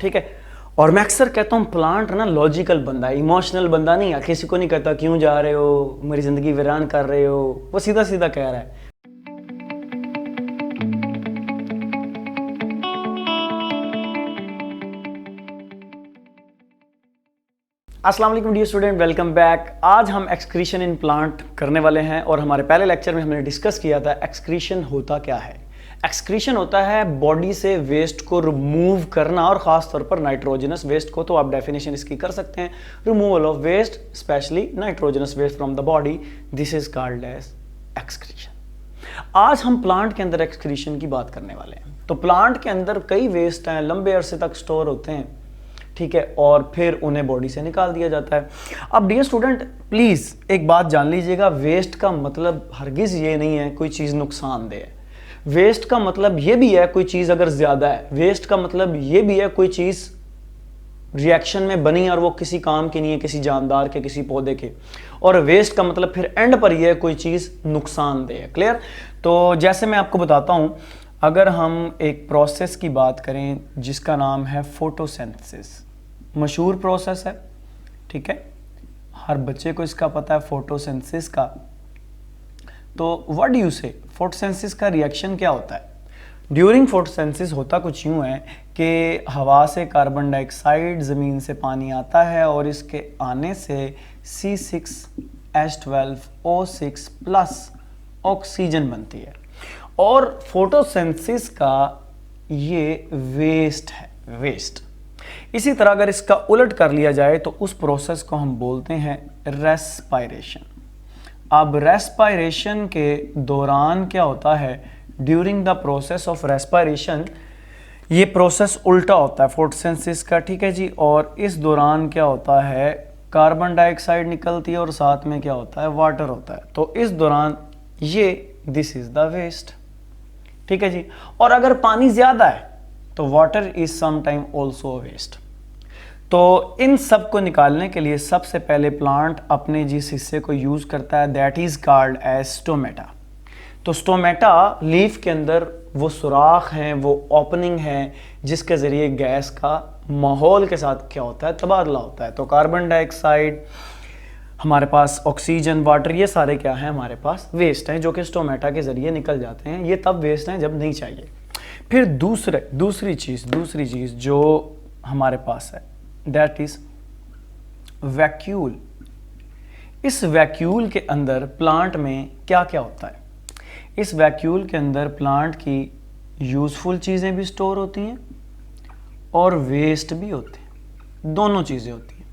ठीक है। और मैं अक्सर कहता हूँ प्लांट ना लॉजिकल बंदा है, इमोशनल बंदा नहीं है। किसी को नहीं कहता क्यों जा रहे हो, मेरी ज़िंदगी वीरान कर रहे हो, वो सीधा सीधा कह रहा है। अस्सलाम वालेकुम डियर स्टूडेंट, वेलकम बैक। आज हम एक्सक्रीशन इन प्लांट करने वाले हैं और हमारे पहले लेक्चर में हमने डिस्कस किया था एक्सक्रीशन होता क्या है। एक्सक्रीशन होता है बॉडी से वेस्ट को रिमूव करना, और ख़ास तौर पर नाइट्रोजनस वेस्ट को। तो आप डेफिनेशन इसकी कर सकते हैं, removal of waste specially nitrogenous waste from the body, this is called as excretion. आज हम प्लांट के अंदर एक्सक्रीशन की बात करने वाले हैं। तो प्लांट के अंदर कई वेस्ट हैं, लंबे अरसे तक स्टोर होते हैं, ठीक है, और फिर उन्हें बॉडी से निकाल दिया जाता है। अब डियर स्टूडेंट प्लीज़ एक बात जान लीजिएगा, वेस्ट का मतलब हरगिज़ ये नहीं है कोई चीज़ नुकसानदेह है। वेस्ट का मतलब ये भी है कोई चीज़ अगर ज़्यादा है, वेस्ट का मतलब ये भी है कोई चीज़ रिएक्शन में बनी और वो किसी काम की नहीं है, किसी जानदार के, किसी पौधे के। और वेस्ट का मतलब फिर एंड पर ये है कोई चीज़ नुकसानदेह है। क्लियर? तो जैसे मैं आपको बताता हूँ, अगर हम एक प्रोसेस की बात करें जिसका नाम है फोटोसिंथेसिस, मशहूर प्रोसेस है, ठीक है, हर बच्चे को इसका पता है फोटोसिंथेसिस का। तो व्हाट डू यू से, फोटोसिंथेसिस का रिएक्शन क्या होता है? ड्यूरिंग फोटोसिंथेसिस होता कुछ यूँ है कि हवा से कार्बन डाइऑक्साइड, ज़मीन से पानी आता है और इसके आने से C6H12O6 प्लस ऑक्सीजन बनती है। और फोटोसिंथेसिस का ये वेस्ट है, वेस्ट। इसी तरह अगर इसका उलट कर लिया जाए तो उस प्रोसेस को हम बोलते हैं रेस्पायरेशन। अब रेस्पायरेशन के दौरान क्या होता है, during the process of respiration ये प्रोसेस उल्टा होता है फोटोसिंथेसिस का, ठीक है जी। और इस दौरान क्या होता है, कार्बन डाइऑक्साइड निकलती है और साथ में क्या होता है, वाटर होता है। तो इस दौरान ये दिस इज द वेस्ट, ठीक है जी। और अगर पानी ज्यादा है तो water is sometime also waste. तो इन सब को निकालने के लिए सबसे पहले प्लांट अपने जिस हिस्से को यूज करता है that is called as stomata. तो स्टोमेटा लीफ के अंदर वो सुराख हैं, वो ओपनिंग है जिसके जरिए गैस का माहौल के साथ क्या होता है, तबादला होता है। तो कार्बन डाइऑक्साइड, हमारे पास ऑक्सीजन, वाटर, ये सारे क्या हैं, हमारे पास वेस्ट हैं जो कि स्टोमेटा के जरिए निकल जाते हैं। ये तब वेस्ट हैं जब नहीं चाहिए। फिर दूसरी चीज़ जो हमारे पास है दैट इज वैक्यूल। इस वैक्यूल के अंदर प्लांट में क्या क्या होता है, इस वैक्यूल के अंदर प्लांट की यूजफुल चीज़ें भी स्टोर होती हैं और वेस्ट भी होते हैं, दोनों चीज़ें होती हैं,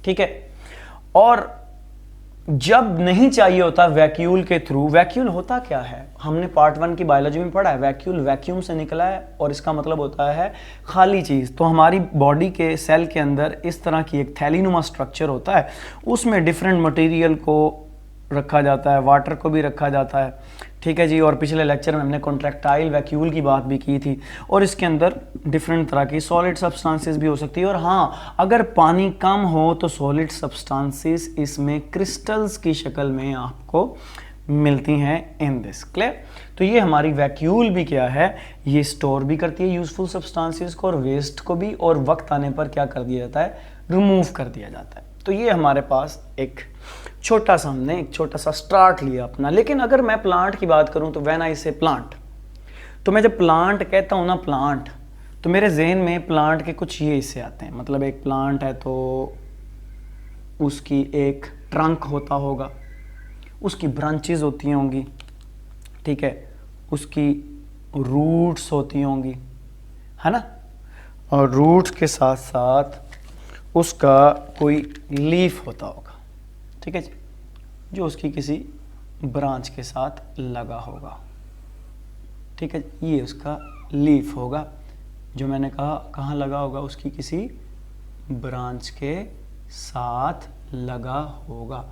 ठीक है। और जब नहीं चाहिए होता वैक्यूल के थ्रू, वैक्यूल होता क्या है, हमने पार्ट 1 की बायोलॉजी में पढ़ा है, वैक्यूल वैक्यूम से निकला है और इसका मतलब होता है खाली चीज़। तो हमारी बॉडी के सेल के अंदर इस तरह की एक थैलीनुमा स्ट्रक्चर होता है, उसमें डिफरेंट मटेरियल को रखा जाता है, वाटर को भी रखा जाता है, ठीक है जी। और पिछले लेक्चर में हमने कॉन्ट्रैक्टाइल वैक्यूल की बात भी की थी, और इसके अंदर डिफरेंट तरह की सॉलिड सब्सटेंसेस भी हो सकती है। और हाँ, अगर पानी कम हो तो सॉलिड सब्सटेंसेस इसमें क्रिस्टल्स की शक्ल में आपको मिलती हैं इन दिस। क्लियर? तो ये हमारी वैक्यूल भी क्या है, ये स्टोर भी करती है यूजफुल सब्सटेंसेस को और वेस्ट को भी, और वक्त आने पर क्या कर दिया जाता है, रिमूव कर दिया जाता है। तो ये हमारे पास एक छोटा सा, हमने एक छोटा सा स्टार्ट लिया अपना। लेकिन अगर मैं प्लांट की बात करूं तो व्हेन आई से प्लांट, तो मैं जब प्लांट कहता हूं ना प्लांट, तो मेरे जहन में प्लांट के कुछ ये हिस्से आते हैं। मतलब एक प्लांट है तो उसकी एक ट्रंक होता होगा, उसकी ब्रांचेस होती होंगी, ठीक है, उसकी रूट्स होती होंगी, है ना, और रूट्स के साथ साथ उसका कोई लीफ होता होगा, ठीक है जी, जो उसकी किसी ब्रांच के साथ लगा होगा, ठीक है। ये उसका लीफ होगा, जो मैंने कहा कहाँ लगा होगा, उसकी किसी ब्रांच के साथ लगा होगा।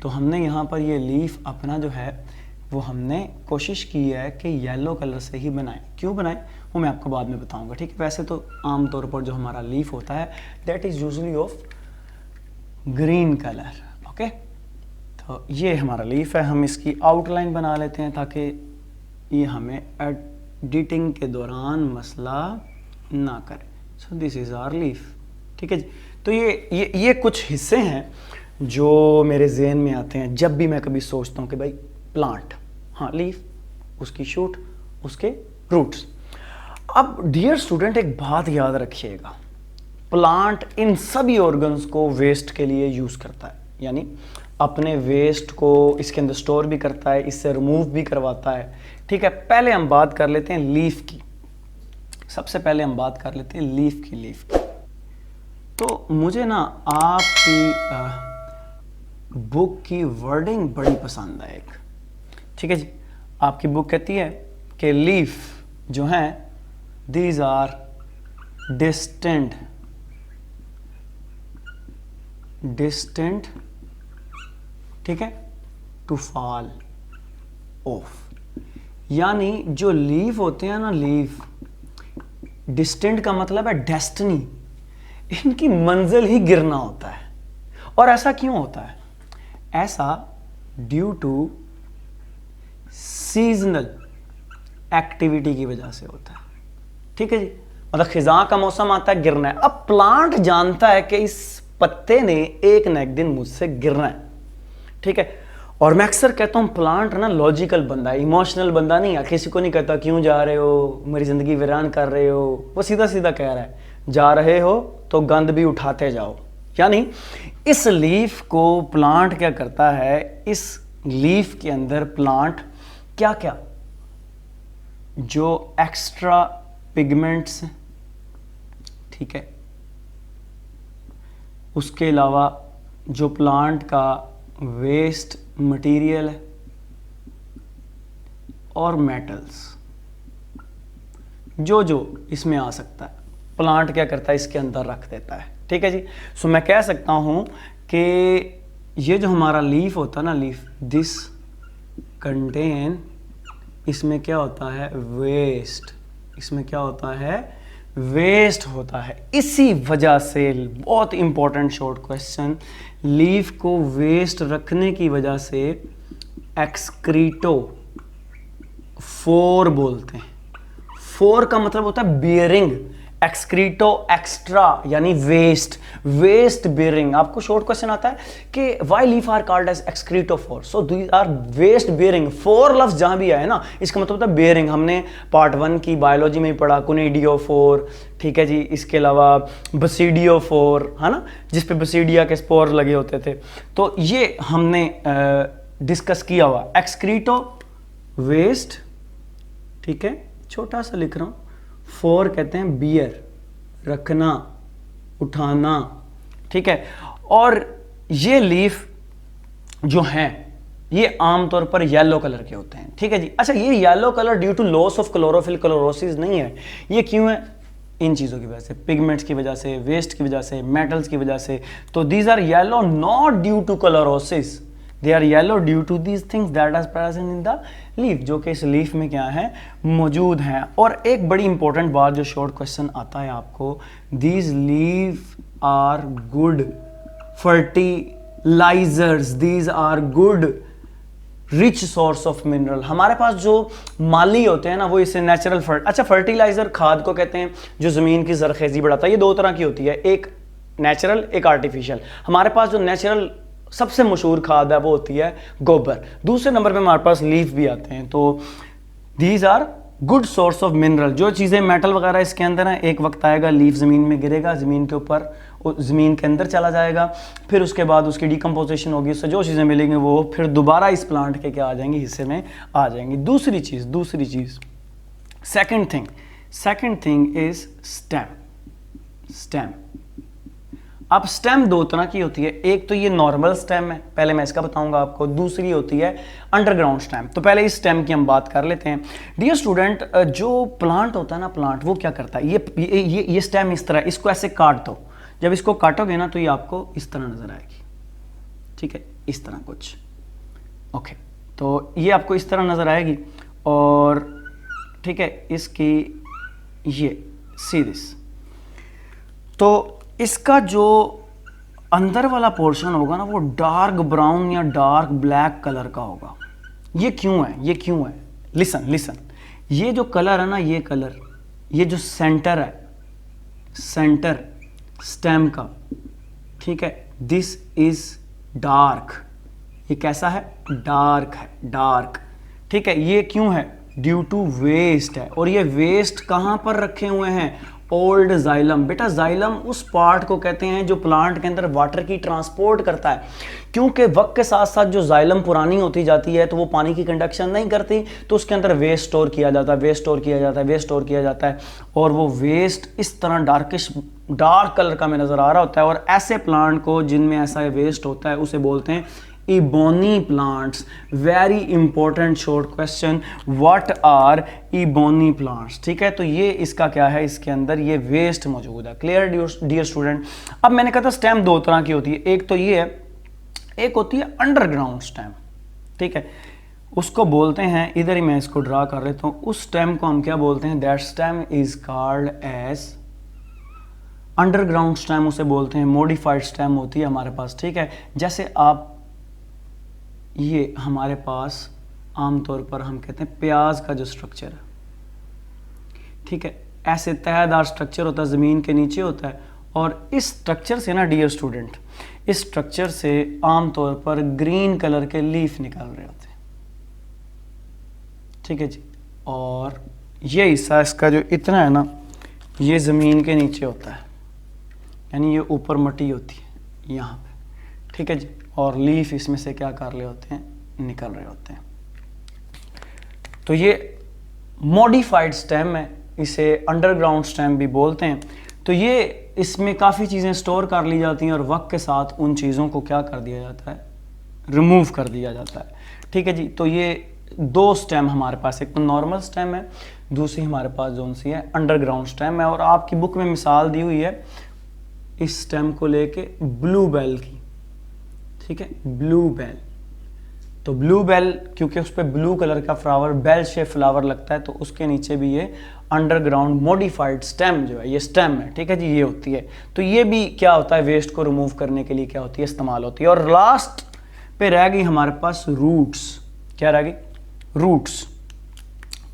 तो हमने यहाँ पर ये लीफ अपना जो है वो हमने कोशिश की है कि येलो कलर से ही बनाएं। क्यों बनाएं वो मैं आपको बाद में बताऊंगा, ठीक है। वैसे तो आमतौर पर जो हमारा लीफ होता है that is usually of green colour, okay. तो ये हमारा लीफ है, हम इसकी आउटलाइन बना लेते हैं ताकि ये हमें एडिटिंग के दौरान मसला ना करे। So this is our leaf. ठीक है जी। तो ये कुछ हिस्से हैं जो मेरे ज़हन में आते हैं जब भी मैं कभी सोचता हूँ कि भाई प्लांट, हाँ लीफ, उसकी शूट, उसके रूट्स। अब डियर स्टूडेंट एक बात याद रखिएगा, प्लांट इन सभी ऑर्गन्स को वेस्ट के लिए यूज़ करता है, यानी अपने वेस्ट को इसके अंदर स्टोर भी करता है, इससे रिमूव भी करवाता है। ठीक है, पहले हम बात कर लेते हैं लीफ की। सबसे पहले हम बात कर लेते हैं लीफ की। तो मुझे ना आपकी बुक की वर्डिंग बड़ी पसंद है एक। ठीक है जी, आपकी बुक कहती है कि लीफ जो हैं दीज आर डिस्टेंट ठीक है टू फॉल ऑफ, यानी जो लीफ होते हैं ना, लीफ डिस्टेंट का मतलब है डेस्टिनी, इनकी मंजिल ही गिरना होता है। और ऐसा क्यों होता है? ऐसा ड्यू टू सीजनल एक्टिविटी की वजह से होता है। ठीक है जी, मतलब खिजा का मौसम आता है, गिरना है। अब प्लांट जानता है कि इस पत्ते ने एक न एक दिन मुझसे गिरना है। ठीक है, और मैं अक्सर कहता हूं प्लांट ना लॉजिकल बंदा है, इमोशनल बंदा नहीं है। किसी को नहीं कहता क्यों जा रहे हो, मेरी जिंदगी वीरान कर रहे हो, वो सीधा सीधा कह रहा है जा रहे हो तो गंद भी उठाते जाओ। यानी इस लीफ को प्लांट क्या करता है, इस लीफ के अंदर प्लांट क्या क्या जो एक्स्ट्रा पिगमेंट्स, ठीक है, उसके अलावा जो प्लांट का वेस्ट मटेरियल है और मेटल्स, जो जो इसमें आ सकता है, प्लांट क्या करता है इसके अंदर रख देता है। ठीक है जी। सो मैं कह सकता हूं कि ये जो हमारा लीफ होता है ना, लीफ, दिस कंटेन, इसमें क्या होता है वेस्ट, इसमें क्या होता है वेस्ट होता है। इसी वजह से बहुत इंपॉर्टेंट शॉर्ट क्वेश्चन, लीफ को वेस्ट रखने की वजह से एक्सक्रीटो फोर बोलते हैं। फोर का मतलब होता है बियरिंग, एक्सक्रीटो एक्स्ट्रा यानी वेस्ट, वेस्ट बियरिंग। आपको शॉर्ट क्वेश्चन आता है कि why leaf are called as excretophore, so these are waste bearing. Phore लफ्ज जहां भी आए ना, इसका मतलब होता है बियरिंग। हमने पार्ट 1 की बायोलॉजी में ही पढ़ा, कुनेडियोफोर, ठीक है जी, इसके अलावा बसीडियोफोर, है ना, जिसपे बसीडिया के स्पोर लगे होते थे। तो ये हमने डिस्कस किया हुआ। एक्सक्रीटो वेस्ट, ठीक है, छोटा सा लिख रहा हूं। फोर कहते हैं बियर, रखना, उठाना। ठीक है, और ये लीफ जो हैं ये आमतौर पर येलो कलर के होते हैं। ठीक है जी। अच्छा, ये yellow colour due to loss of chlorophyll, chlorosis नहीं है। ये क्यों है? इन चीज़ों की वजह से, पिगमेंट्स की वजह से, वेस्ट की वजह से, मेटल्स की वजह से। तो these are yellow not due to chlorosis, they are yellow due to these things that are present in the leaf, जो कि इस लीफ में क्या है, मौजूद हैं। और एक बड़ी इंपॉर्टेंट बात जो शॉर्ट क्वेश्चन आता है आपको, these leaf are good fertilisers, these are good rich source of mineral. हमारे पास जो माली होते हैं ना, वो इसे नेचुरल फर्टिलाइजर खाद को कहते हैं जो ज़मीन की ज़रख़ेज़ी बढ़ाता है। ये दो तरह की होती है, एक नेचुरल, एक आर्टिफिशियल। हमारे पास जो नेचुरल सबसे मशहूर खाद है वो होती है गोबर। दूसरे नंबर पे हमारे पास लीफ भी आते हैं। तो these are good source of mineral. जो चीज़ें मेटल वगैरह इसके अंदर हैं, एक वक्त आएगा लीफ ज़मीन में गिरेगा, ज़मीन के ऊपर, ज़मीन के अंदर चला जाएगा, फिर उसके बाद उसकी डिकम्पोजिशन होगी, उससे जो चीज़ें मिलेंगी वो फिर दोबारा इस प्लांट के क्या आ जाएंगी, हिस्से में आ जाएंगी। दूसरी चीज़ सेकेंड थिंग इज स्टेम। अब स्टेम दो तरह की होती है, एक तो ये नॉर्मल स्टेम है, पहले मैं इसका बताऊंगा आपको, दूसरी होती है अंडरग्राउंड स्टेम। तो पहले इस स्टेम की हम बात कर लेते हैं। डियर स्टूडेंट, जो प्लांट होता है ना, प्लांट वो क्या करता है, ये स्टेम इस तरह, इसको ऐसे काट दो। जब इसको काटोगे ना तो ये आपको इस तरह नजर आएगी। ठीक है, इस तरह कुछ, ओके, तो ये आपको इस तरह नजर आएगी। और ठीक है, इसकी ये सी दिस, तो इसका जो अंदर वाला पोर्शन होगा ना, वो डार्क ब्राउन या डार्क ब्लैक कलर का होगा। ये क्यों है? लिसन, ये जो कलर है ना, ये कलर, ये जो सेंटर है, सेंटर स्टेम का, ठीक है, दिस इज डार्क, ये कैसा है, डार्क है, डार्क, ठीक है। ये क्यों है, ड्यू टू वेस्ट है। और ये वेस्ट कहां पर रखे हुए हैं, ओल्ड जाइलम। बेटा जाइलम उस पार्ट को कहते हैं जो प्लांट के अंदर वाटर की ट्रांसपोर्ट करता है, क्योंकि वक्त के साथ साथ जो जाइलम पुरानी होती जाती है तो वो पानी की कंडक्शन नहीं करती, तो उसके अंदर वेस्ट स्टोर किया जाता है, वेस्ट स्टोर किया जाता है, वेस्ट स्टोर किया जाता है, और वो वेस्ट इस तरह डार्क कलर का में नजर आ रहा होता है। और ऐसे प्लांट को जिनमें ऐसा वेस्ट होता है उसे बोलते हैं ebony plants. Very important short question, what are ebony plants, ठीक है। तो ये इसका क्या है, इसके अंदर ये वेस्ट मौजूद है। Clear dear student. अब मैंने कहा था स्टेम दो तरह की होती है, एक तो ये है, एक होती है अंडरग्राउंड स्टेम, ठीक है, उसको बोलते हैं, इधर ही मैं इसको ड्रा कर लेता हूं, उस स्टेम को हम क्या बोलते हैं, that stem is called as underground stem, उसे बोलते हैं मॉडिफाइड स्टेम होती है हमारे पास, ठीक है। जैसे आप ये हमारे पास आमतौर पर हम कहते हैं प्याज का जो स्ट्रक्चर है, ठीक है, ऐसे तहदार स्ट्रक्चर होता है, ज़मीन के नीचे होता है, और इस स्ट्रक्चर से ना डियर स्टूडेंट, इस स्ट्रक्चर से आमतौर पर ग्रीन कलर के लीफ निकल रहे होते हैं, ठीक है जी। और ये हिस्सा इसका जो इतना है ना, ये ज़मीन के नीचे होता है, यानी ये ऊपर मट्टी होती है यहाँ पे, ठीक है जी, और लीफ इसमें से क्या कर रहे होते हैं, निकल रहे होते हैं। तो ये मॉडिफाइड स्टेम है, इसे अंडरग्राउंड स्टेम भी बोलते हैं। तो ये इसमें काफ़ी चीज़ें स्टोर कर ली जाती हैं और वक्त के साथ उन चीज़ों को क्या कर दिया जाता है, रिमूव कर दिया जाता है, ठीक है जी। तो ये दो स्टेम हमारे पास, एक तो नॉर्मल स्टेम है, दूसरी हमारे पास जो सी है अंडरग्राउंड स्टेम है। और आपकी बुक में मिसाल दी हुई है इस स्टेम को लेके ब्लू बेल की, ठीक है, ब्लू बेल। तो ब्लू बेल क्योंकि उस पर ब्लू कलर का फ्लावर, बेल शेप फ्लावर लगता है, तो उसके नीचे भी ये अंडरग्राउंड मॉडिफाइड स्टेम जो है, ये स्टेम है, ठीक है जी, ये होती है। तो ये भी क्या होता है, वेस्ट को रिमूव करने के लिए क्या होती है, इस्तेमाल होती है। और लास्ट पे रह गई हमारे पास रूट्स, क्या रह गई, रूट्स।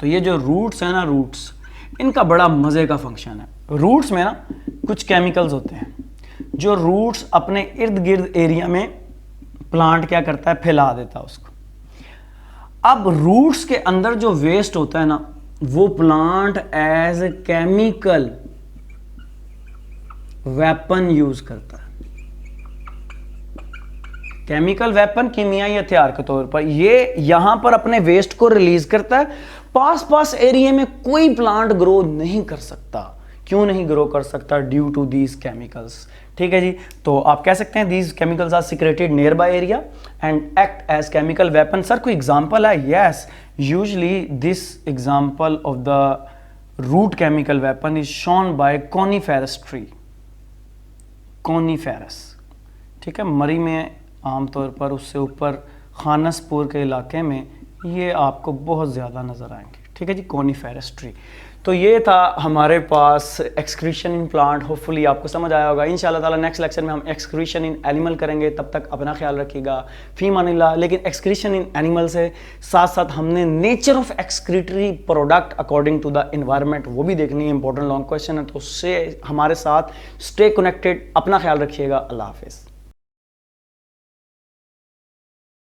तो ये जो रूट्स है ना, रूट्स, इनका बड़ा मजे का फंक्शन है। रूट्स में ना कुछ केमिकल्स होते हैं जो रूट्स अपने इर्द गिर्द एरिया में प्लांट क्या करता है, फैला देता है उसको। अब रूट्स के अंदर जो वेस्ट होता है ना, वो plant as chemical weapon use करता है, केमिकल वेपन, कीमियाई हथियार के तौर पर ये यहां पर अपने वेस्ट को रिलीज करता है। पास एरिया में कोई प्लांट ग्रो नहीं कर सकता। क्यों नहीं ग्रो कर सकता, ड्यू टू दीज केमिकल्स, ठीक है जी। तो आप कह सकते हैं these chemicals are secreted nearby area and act as chemical weapon. Sir कोई एग्जांपल है, yes, usually this example of the root chemical weapon is shown by coniferous tree, coniferous, ठीक है, मरी में आमतौर पर, उससे ऊपर खानसपुर के इलाके में ये आपको बहुत ज़्यादा नज़र आएंगे, ठीक है जी, कॉनिफेरस ट्री। तो ये था हमारे पास एक्सक्रीशन इन प्लांट। होपफुली आपको समझ आया होगा। इंशाल्लाह ताला नेक्स्ट लेक्चर में हम एक्सक्रीशन इन एनिमल करेंगे। तब तक अपना ख्याल रखिएगा, फी मानिल्लाह। लेकिन एक्सक्रीशन इन एनिमल से साथ साथ हमने nature of excretory product according to the environment वो भी देखनी है, इंपॉर्टेंट लॉन्ग क्वेश्चन है, तो उससे हमारे साथ स्टे कनेक्टेड। अपना ख्याल रखिएगा। अल्लाह हाफिज़।